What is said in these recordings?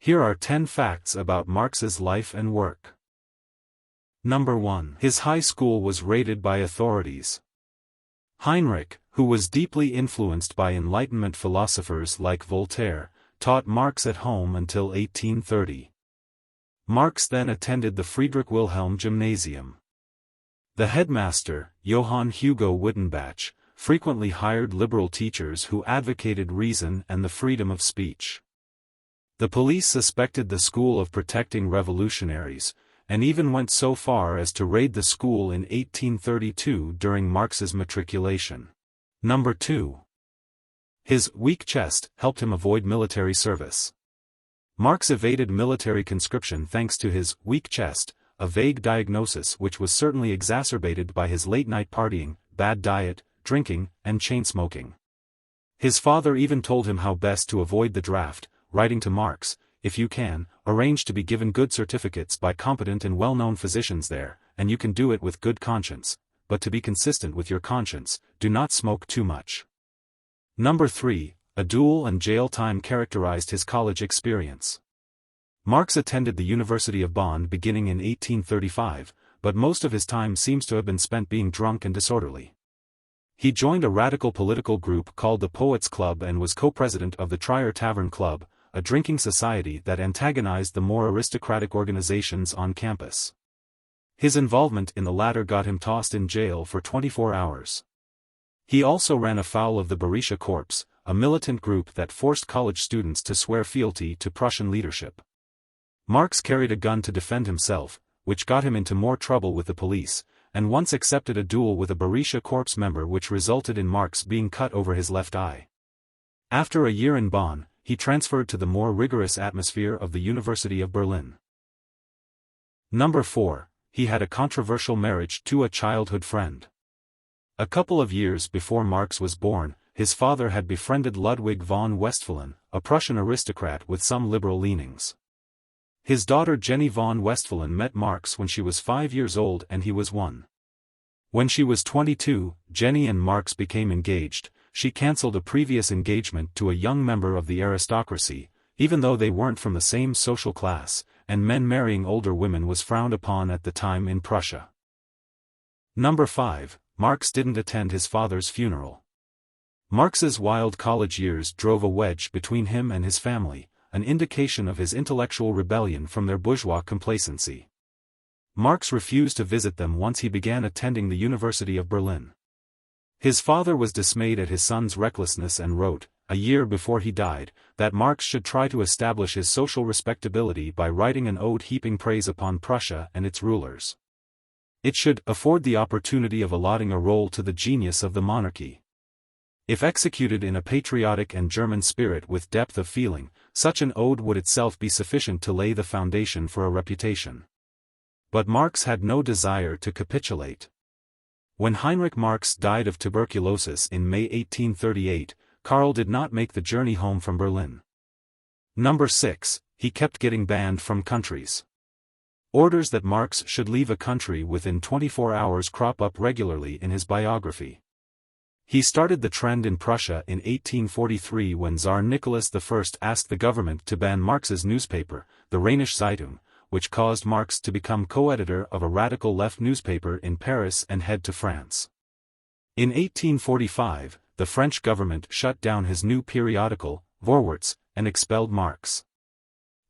Here are 10 facts about Marx's life and work. Number 1. His high school was raided by authorities. Heinrich, who was deeply influenced by Enlightenment philosophers like Voltaire, taught Marx at home until 1830. Marx then attended the Friedrich Wilhelm Gymnasium. The headmaster, Johann Hugo Wittenbach, frequently hired liberal teachers who advocated reason and the freedom of speech. The police suspected the school of protecting revolutionaries, and even went so far as to raid the school in 1832 during Marx's matriculation. Number 2. His weak chest helped him avoid military service. Marx evaded military conscription thanks to his weak chest, a vague diagnosis which was certainly exacerbated by his late-night partying, bad diet, drinking, and chain-smoking. His father even told him how best to avoid the draft, writing to Marx, "If you can, arrange to be given good certificates by competent and well-known physicians there, and you can do it with good conscience, but to be consistent with your conscience, do not smoke too much." Number 3. A duel and jail time characterized his college experience. Marx attended the University of Bonn beginning in 1835, but most of his time seems to have been spent being drunk and disorderly. He joined a radical political group called the Poets' Club and was co-president of the Trier Tavern Club, a drinking society that antagonized the more aristocratic organizations on campus. His involvement in the latter got him tossed in jail for 24 hours. He also ran afoul of the Bayerische Korps, a militant group that forced college students to swear fealty to Prussian leadership. Marx carried a gun to defend himself, which got him into more trouble with the police, and once accepted a duel with a Bayerische Korps member which resulted in Marx being cut over his left eye. After a year in Bonn, he transferred to the more rigorous atmosphere of the University of Berlin. Number 4. He had a controversial marriage to a childhood friend. A couple of years before Marx was born, his father had befriended Ludwig von Westphalen, a Prussian aristocrat with some liberal leanings. His daughter Jenny von Westphalen met Marx when she was 5 years old and he was 1. When she was 22, Jenny and Marx became engaged. She cancelled a previous engagement to a young member of the aristocracy, even though they weren't from the same social class, and men marrying older women was frowned upon at the time in Prussia. Number 5. Marx didn't attend his father's funeral. Marx's wild college years drove a wedge between him and his family, an indication of his intellectual rebellion from their bourgeois complacency. Marx refused to visit them once he began attending the University of Berlin. His father was dismayed at his son's recklessness and wrote, a year before he died, that Marx should try to establish his social respectability by writing an ode heaping praise upon Prussia and its rulers. It should afford the opportunity of allotting a role to the genius of the monarchy. If executed in a patriotic and German spirit with depth of feeling, such an ode would itself be sufficient to lay the foundation for a reputation. But Marx had no desire to capitulate. When Heinrich Marx died of tuberculosis in May 1838, Karl did not make the journey home from Berlin. Number 6. He kept getting banned from countries. Orders that Marx should leave a country within 24 hours crop up regularly in his biography. He started the trend in Prussia in 1843 when Tsar Nicholas I asked the government to ban Marx's newspaper, the Rheinische Zeitung, which caused Marx to become co-editor of a radical left newspaper in Paris and head to France. In 1845, the French government shut down his new periodical, Vorwärts, and expelled Marx.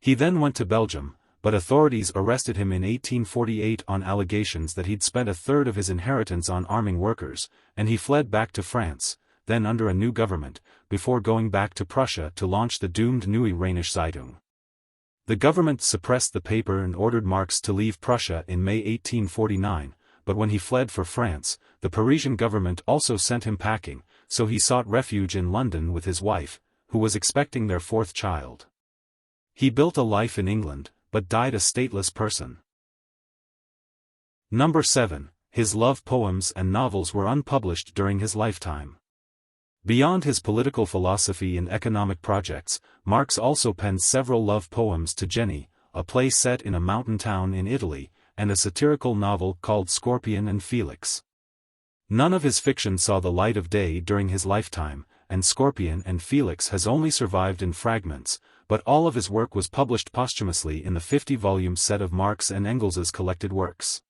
He then went to Belgium, but authorities arrested him in 1848 on allegations that he'd spent a third of his inheritance on arming workers, and he fled back to France, then under a new government, before going back to Prussia to launch the doomed Neue Rheinische Zeitung. The government suppressed the paper and ordered Marx to leave Prussia in May 1849, but when he fled for France, the Parisian government also sent him packing, so he sought refuge in London with his wife, who was expecting their 4th child. He built a life in England, but died a stateless person. Number 7. His love poems and novels were unpublished during his lifetime. Beyond his political philosophy and economic projects, Marx also penned several love poems to Jenny, a play set in a mountain town in Italy, and a satirical novel called Scorpion and Felix. None of his fiction saw the light of day during his lifetime, and Scorpion and Felix has only survived in fragments, but all of his work was published posthumously in the 50-volume set of Marx and Engels's collected works.